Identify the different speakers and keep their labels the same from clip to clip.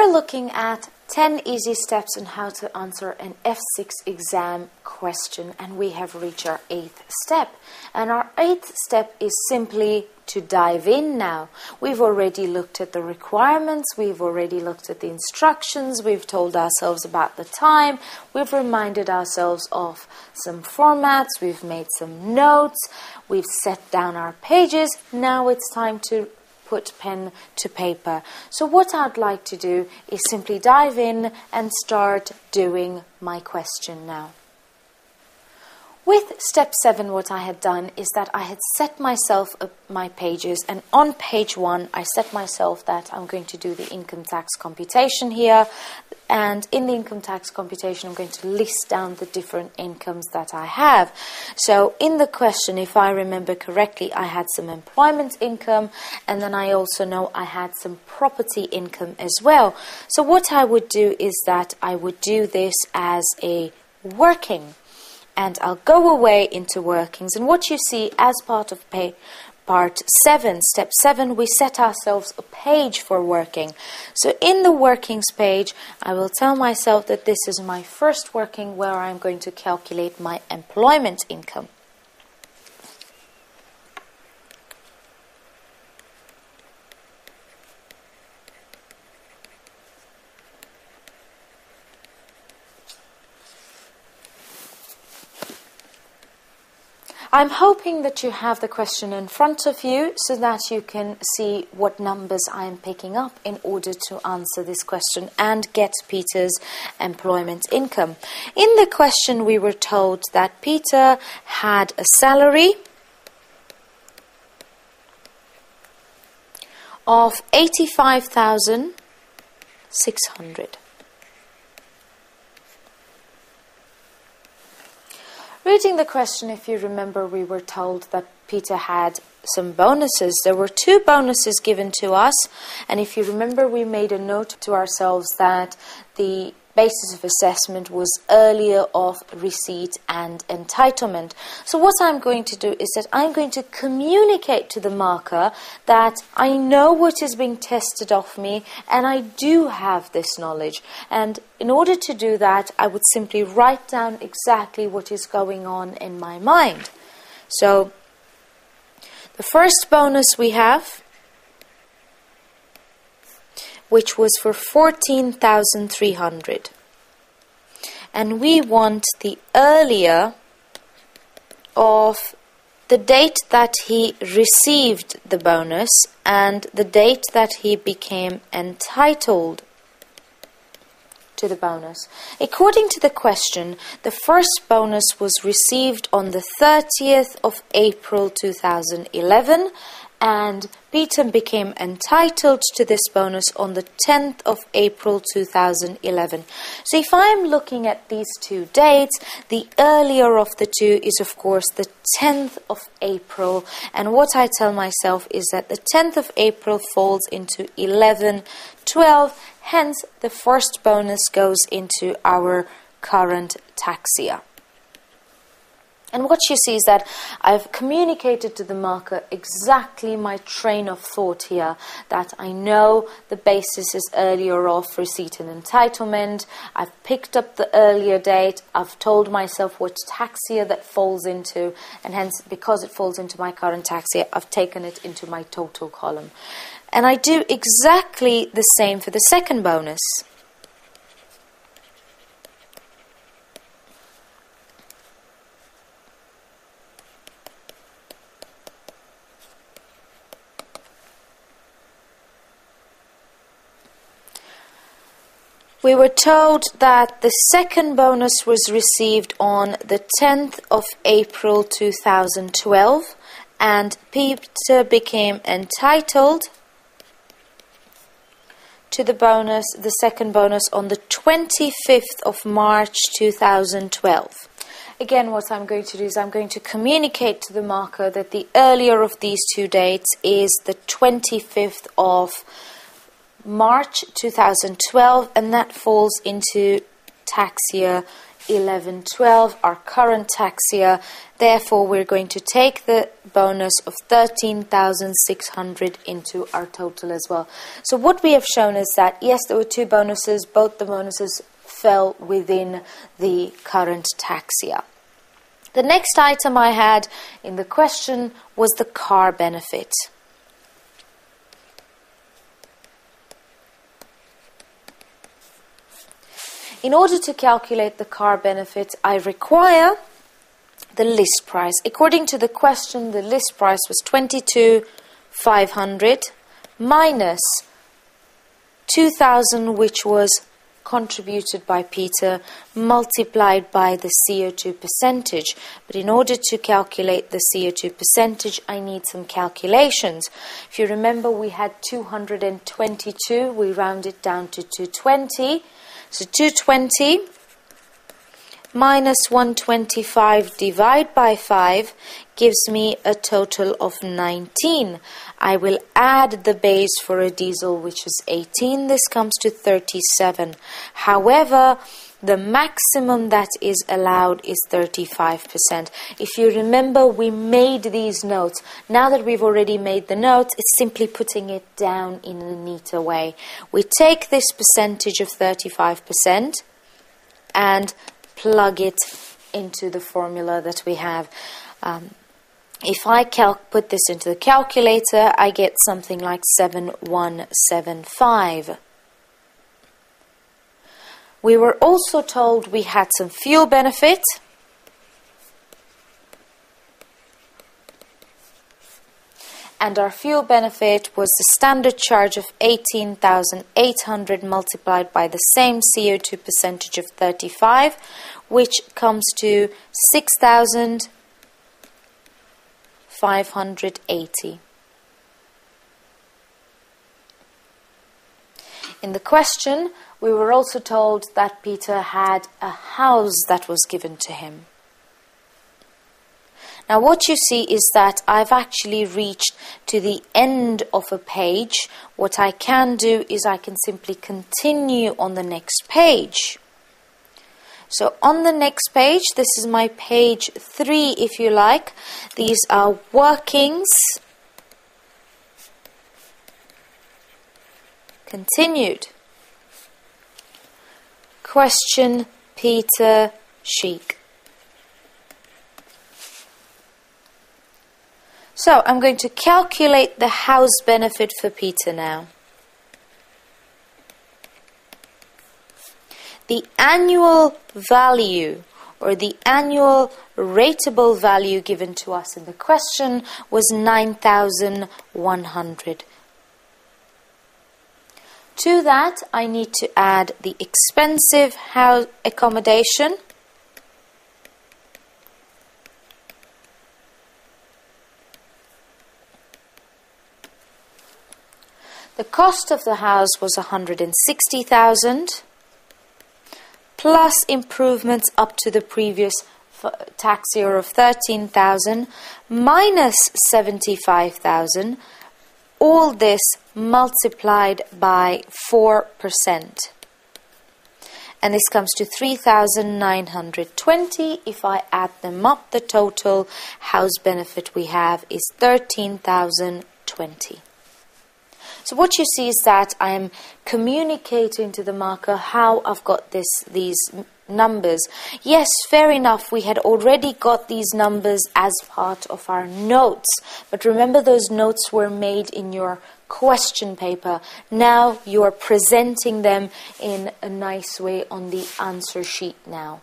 Speaker 1: We're looking at 10 easy steps on how to answer an F6 exam question, and we have reached our 8th step. And our 8th step is simply to dive in now. We've already looked at the requirements, we've already looked at the instructions, we've told ourselves about the time, we've reminded ourselves of some formats, we've made some notes, we've set down our pages. Now it's time to put pen to paper. So what I'd like to do is simply dive in and start doing my question now. With step 7, what I had done is that I had set myself up my pages, and on page 1 I set myself that I'm going to do the income tax computation here, and in the income tax computation I'm going to list down the different incomes that I have. So in the question, if I remember correctly, I had some employment income, and then I also know I had some property income as well. So what I would do is that I would do this as a working. And I'll go away into workings. And what you see as part of part 7, step 7, we set ourselves a page for working. So in the workings page, I will tell myself that this is my first working where I'm going to calculate my employment income. I'm hoping that you have the question in front of you so that you can see what numbers I'm picking up in order to answer this question and get Peter's employment income. In the question, we were told that Peter had a salary of 85,600. Reading the question, if you remember, we were told that Peter had some bonuses. There were 2 bonuses given to us, and if you remember, we made a note to ourselves that the basis of assessment was earlier of receipt and entitlement. So what I'm going to do is that I'm going to communicate to the marker that I know what is being tested of me and I do have this knowledge. And in order to do that, I would simply write down exactly what is going on in my mind. So the first bonus we have, which was for 14,300. And we want the earlier of the date that he received the bonus and the date that he became entitled to the bonus. According to the question, the first bonus was received on the 30th of April 2011, and Peter became entitled to this bonus on the 10th of April 2011. So if I'm looking at these 2 dates, the earlier of the 2 is of course the 10th of April, and what I tell myself is that the 10th of April falls into 11/12, hence the first bonus goes into our current tax year. And what you see is that I've communicated to the marker exactly my train of thought here, that I know the basis is earlier of receipt and entitlement. I've picked up the earlier date. I've told myself what tax year that falls into, and hence, because it falls into my current tax year, I've taken it into my total column. And I do exactly the same for the second bonus. We were told that the second bonus was received on the 10th of April 2012, and Peter became entitled to the bonus, the second bonus, on the 25th of March 2012. Again, what I'm going to do is I'm going to communicate to the marker that the earlier of these 2 dates is the 25th of March 2012, and that falls into tax year 11, 12, our current tax year. Therefore, we're going to take the bonus of 13,600 into our total as well. So what we have shown is that, yes, there were two bonuses. Both the bonuses fell within the current tax year. The next item I had in the question was the car benefit. In order to calculate the car benefit, I require the list price. According to the question, the list price was 22,500 minus 2,000, which was contributed by Peter, multiplied by the CO2 percentage. But in order to calculate the CO2 percentage, I need some calculations. If you remember, we had 222. We rounded down to 220. So 220 minus 125 divided by 5 gives me a total of 19. I will add the base for a diesel, which is 18. This comes to 37. However, the maximum that is allowed is 35%. If you remember, we made these notes. Now that we've already made the notes, it's simply putting it down in a neater way. We take this percentage of 35% and plug it into the formula that we have. If I put this into the calculator, I get something like 7175. We were also told we had some fuel benefit. And our fuel benefit was the standard charge of 18,800 multiplied by the same CO2 percentage of 35, which comes to 6,580. In the question, we were also told that Peter had a house that was given to him. Now what you see is that I've actually reached to the end of a page. What I can do is I can simply continue on the next page. So on the next page, this is my page 3 if you like. These are workings. Continued. Question Peter Sheik. So I'm going to calculate the house benefit for Peter now. The annual value or the annual rateable value given to us in the question was 9,100. To that, I need to add the expensive house accommodation. The cost of the house was 160,000, plus improvements up to the previous tax year of 13,000, minus 75,000. All this multiplied by 4%. And this comes to 3,920. If I add them up, the total house benefit we have is 13,020. So what you see is that I am communicating to the marker how I've got these numbers. Yes, fair enough, we had already got these numbers as part of our notes. But remember, those notes were made in your question paper. Now you are presenting them in a nice way on the answer sheet now.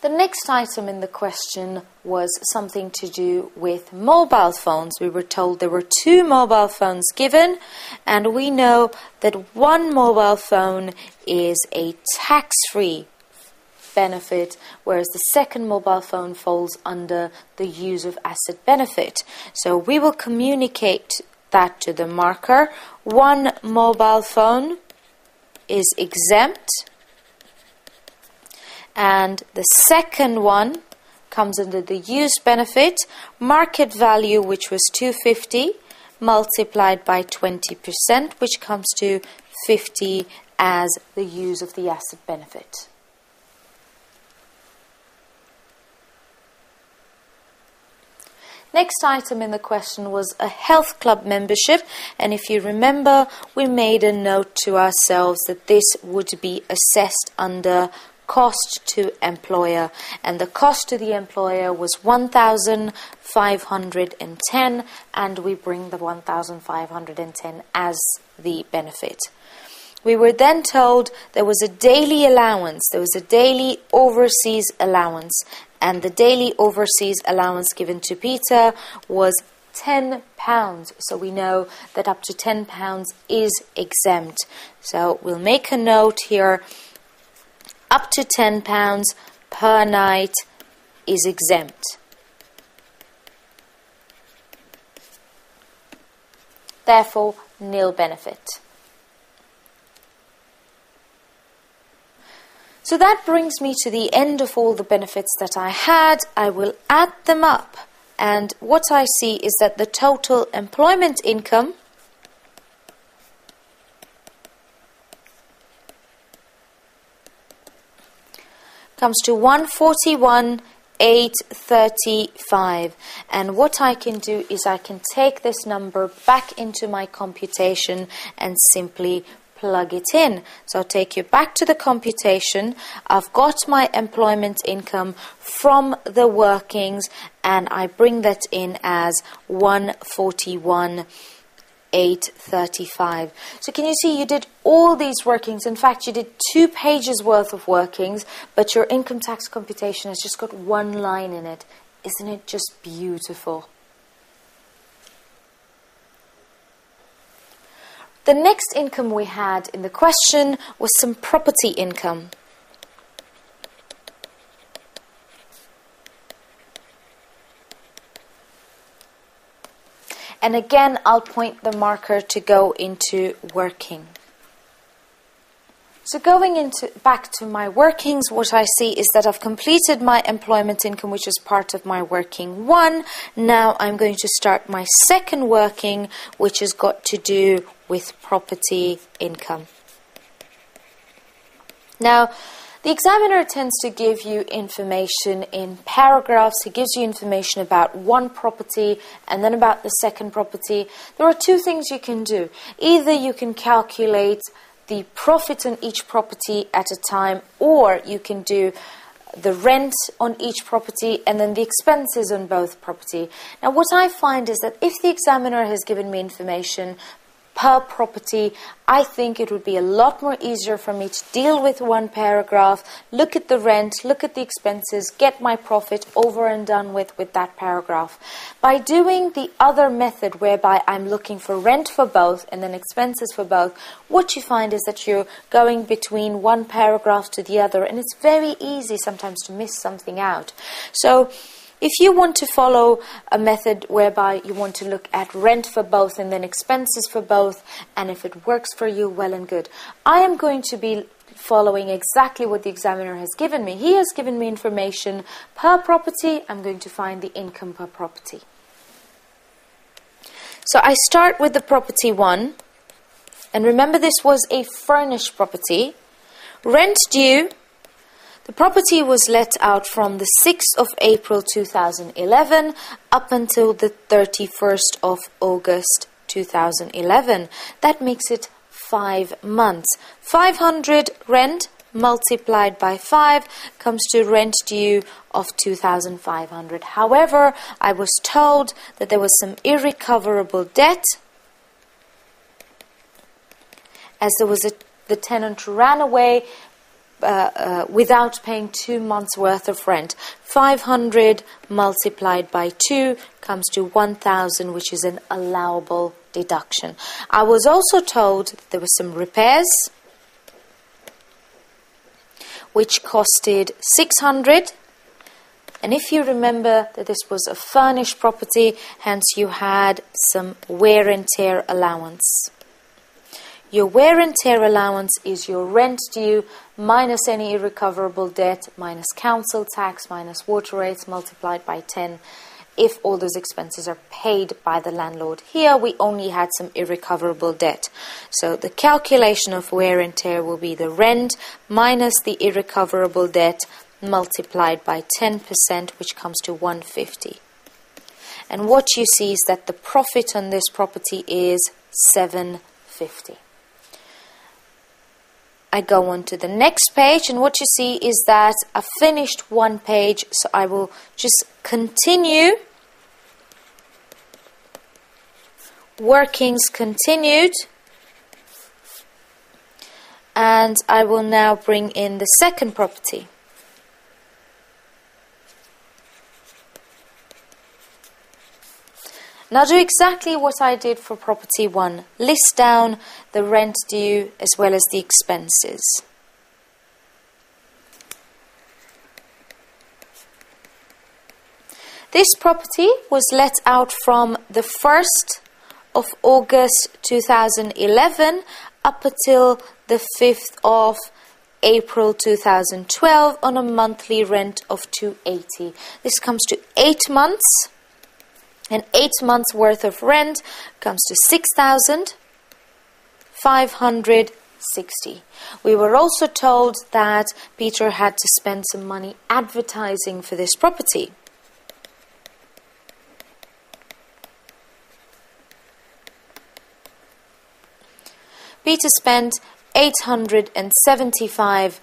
Speaker 1: The next item in the question was something to do with mobile phones. We were told there were 2 mobile phones given, and we know that one mobile phone is a tax-free benefit, whereas the second mobile phone falls under the use of asset benefit. So we will communicate that to the marker. One mobile phone is exempt. And the second one comes under the use benefit, market value, which was 250, multiplied by 20%, which comes to 50 as the use of the asset benefit. Next item in the question was a health club membership, and if you remember, we made a note to ourselves that this would be assessed under cost to employer, and the cost to the employer was 1,510, and we bring the 1,510 as the benefit. We were then told there was a daily allowance, there was a daily overseas allowance, and the daily overseas allowance given to Peter was £10. So we know that up to £10 is exempt. So we'll make a note here, up to £10 per night is exempt. Therefore, nil benefit. So that brings me to the end of all the benefits that I had. I will add them up, and what I see is that the total employment income comes to 141,835, and what I can do is I can take this number back into my computation and simply plug it in. So I'll take you back to the computation. I've got my employment income from the workings, and I bring that in as 141,835. So can you see you did all these workings? In fact, you did 2 pages worth of workings, but your income tax computation has just got 1 line in it. Isn't it just beautiful? The next income we had in the question was some property income. And again, I'll point the marker to go into working. So going back to my workings, what I see is that I've completed my employment income, which is part of my working 1. Now I'm going to start my second working, which has got to do with property income. Now, the examiner tends to give you information in paragraphs. He gives you information about one property and then about the second property. There are 2 things you can do. Either you can calculate the profit on each property at a time, or you can do the rent on each property and then the expenses on both property. Now, what I find is that if the examiner has given me information per property, I think it would be a lot more easier for me to deal with one paragraph, look at the rent, look at the expenses, get my profit over and done with that paragraph. By doing the other method whereby I'm looking for rent for both and then expenses for both, what you find is that you're going between one paragraph to the other, and it's very easy sometimes to miss something out. So if you want to follow a method whereby you want to look at rent for both and then expenses for both, and if it works for you, well and good. I am going to be following exactly what the examiner has given me. He has given me information per property. I'm going to find the income per property. So I start with the property 1, and remember this was a furnished property. Rent due. The property was let out from the 6th of April 2011 up until the 31st of August 2011. That makes it 5 months. 500 rent multiplied by 5 comes to rent due of 2,500. However, I was told that there was some irrecoverable debt, as there was the tenant ran away without paying 2 months worth of rent. 500 multiplied by 2 comes to 1,000, which is an allowable deduction. I was also told that there were some repairs which costed 600, and if you remember that this was a furnished property, hence you had some wear and tear allowance. Your wear and tear allowance is your rent due minus any irrecoverable debt, minus council tax, minus water rates multiplied by 10, if all those expenses are paid by the landlord. Here we only had some irrecoverable debt. So the calculation of wear and tear will be the rent minus the irrecoverable debt multiplied by 10%, which comes to 150. And what you see is that the profit on this property is 750. I go on to the next page, and what you see is that I finished one page, so I will just continue. Workings continued. And I will now bring in the second property. Now do exactly what I did for property 1. List down the rent due as well as the expenses. This property was let out from the 1st of August 2011 up until the 5th of April 2012 on a monthly rent of 280. This comes to 8 months. And 8 months worth of rent comes to 6,560. We were also told that Peter had to spend some money advertising for this property. Peter spent 875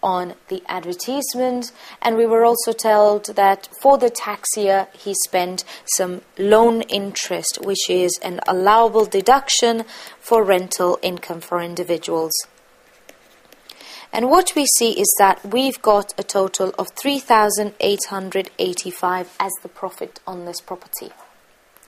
Speaker 1: on the advertisement, and we were also told that for the tax year he spent some loan interest, which is an allowable deduction for rental income for individuals. And what we see is that we've got a total of 3,885 as the profit on this property.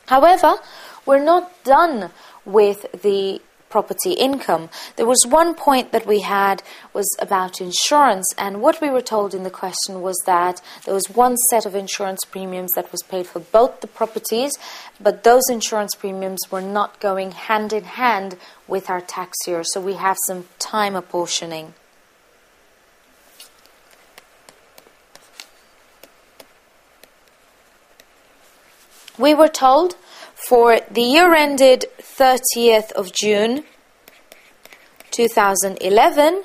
Speaker 1: However, we're not done with the property income. There was one point that we had was about insurance, and what we were told in the question was that there was one set of insurance premiums that was paid for both the properties, but those insurance premiums were not going hand in hand with our tax year, so we have some time apportioning. We were told for the year ended 30th of June 2011,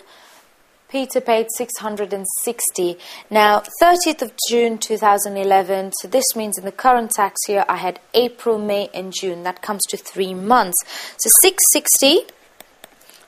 Speaker 1: Peter paid 660. Now, 30th of June 2011, so this means in the current tax year I had April, May and June. That comes to 3 months. So 660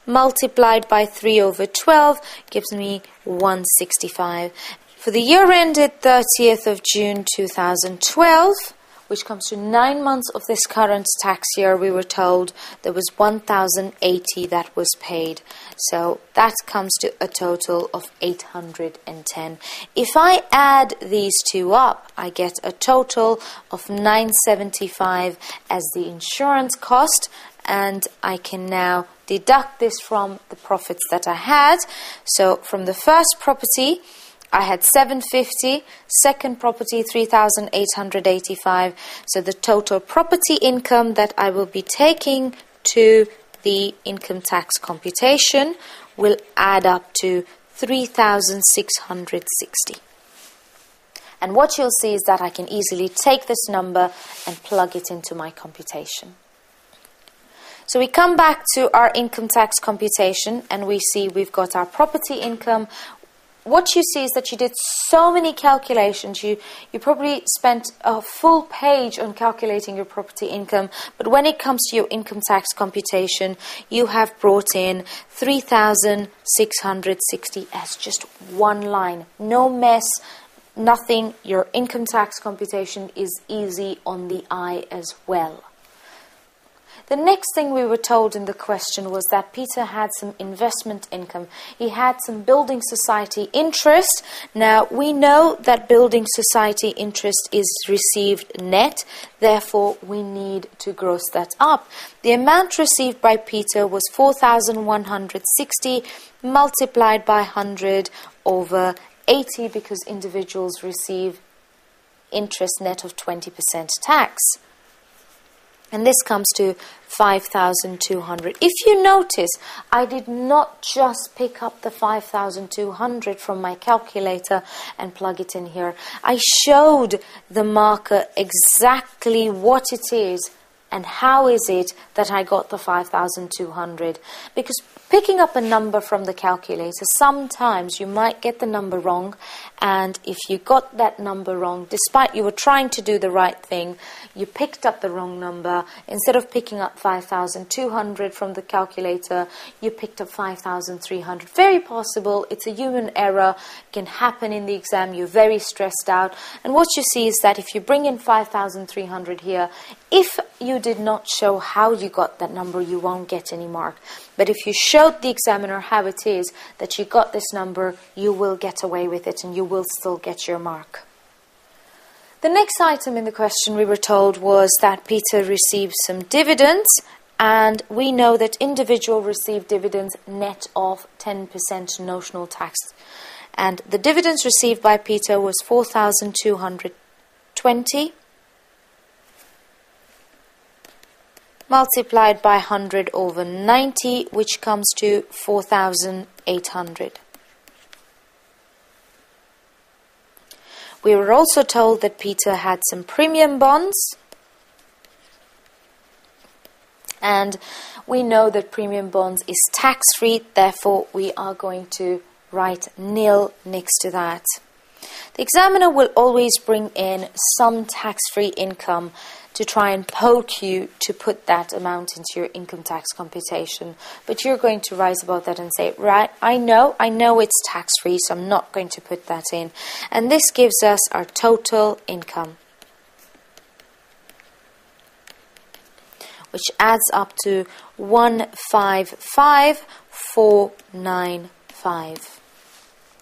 Speaker 1: multiplied by 3/12 gives me 165. For the year ended 30th of June 2012, which comes to 9 months of this current tax year, we were told there was 1,080 that was paid. So that comes to a total of 810. If I add these two up, I get a total of 975 as the insurance cost, and I can now deduct this from the profits that I had. So from the first property, I had 750, second property 3,885. So the total property income that I will be taking to the income tax computation will add up to 3,660. And what you'll see is that I can easily take this number and plug it into my computation. So we come back to our income tax computation and we see we've got our property income. What you see is that you did so many calculations. You probably spent a full page on calculating your property income, but when it comes to your income tax computation, you have brought in 3,660 as just one line. No mess, nothing. Your income tax computation is easy on the eye as well. The next thing we were told in the question was that Peter had some investment income. He had some building society interest. Now, we know that building society interest is received net, therefore we need to gross that up. The amount received by Peter was 4,160 multiplied by 100 over 80 because individuals receive interest net of 20% tax. And this comes to 5,200. If you notice, I did not just pick up the 5,200 from my calculator and plug it in here. I showed the marker exactly what it is and how is it that I got the 5,200? Because picking up a number from the calculator, sometimes you might get the number wrong, and if you got that number wrong, despite you were trying to do the right thing, you picked up the wrong number. Instead of picking up 5,200 from the calculator, you picked up 5,300. Very possible. It's a human error. It can happen in the exam. You're very stressed out. And what you see is that if you bring in 5,300 here, if you did not show how you got that number, you won't get any mark. But if you showed the examiner how it is that you got this number, you will get away with it and you will still get your mark. The next item in the question, we were told, was that Peter received some dividends, and we know that individual received dividends net of 10% notional tax. And the dividends received by Peter was 4,220 multiplied by 100 over 90, which comes to 4,800. We were also told that Peter had some premium bonds, and we know that premium bonds is tax-free, therefore we are going to write nil next to that. The examiner will always bring in some tax-free income to try and poke you to put that amount into your income tax computation. But you're going to rise above that and say, right, I know it's tax-free, so I'm not going to put that in. And this gives us our total income, which adds up to 155,495.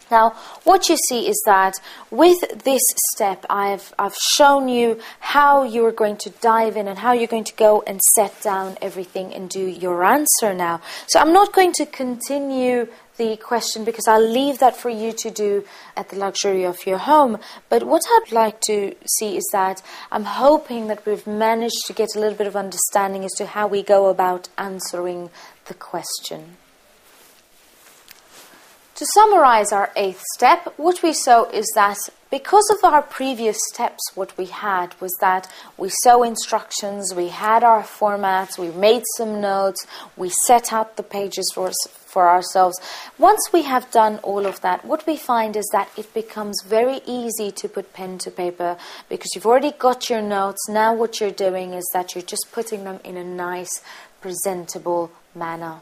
Speaker 1: Now, what you see is that with this step, I've shown you how you're going to dive in and how you're going to go and set down everything and do your answer now. So I'm not going to continue the question because I'll leave that for you to do at the luxury of your home. But what I'd like to see is that I'm hoping that we've managed to get a little bit of understanding as to how we go about answering the question. To summarize our 8th step, what we saw is that because of our previous steps, what we had was that we saw instructions, we had our formats, we made some notes, we set out the pages for ourselves. Once we have done all of that, what we find is that it becomes very easy to put pen to paper because you've already got your notes. Now what you're doing is that you're just putting them in a nice, presentable manner.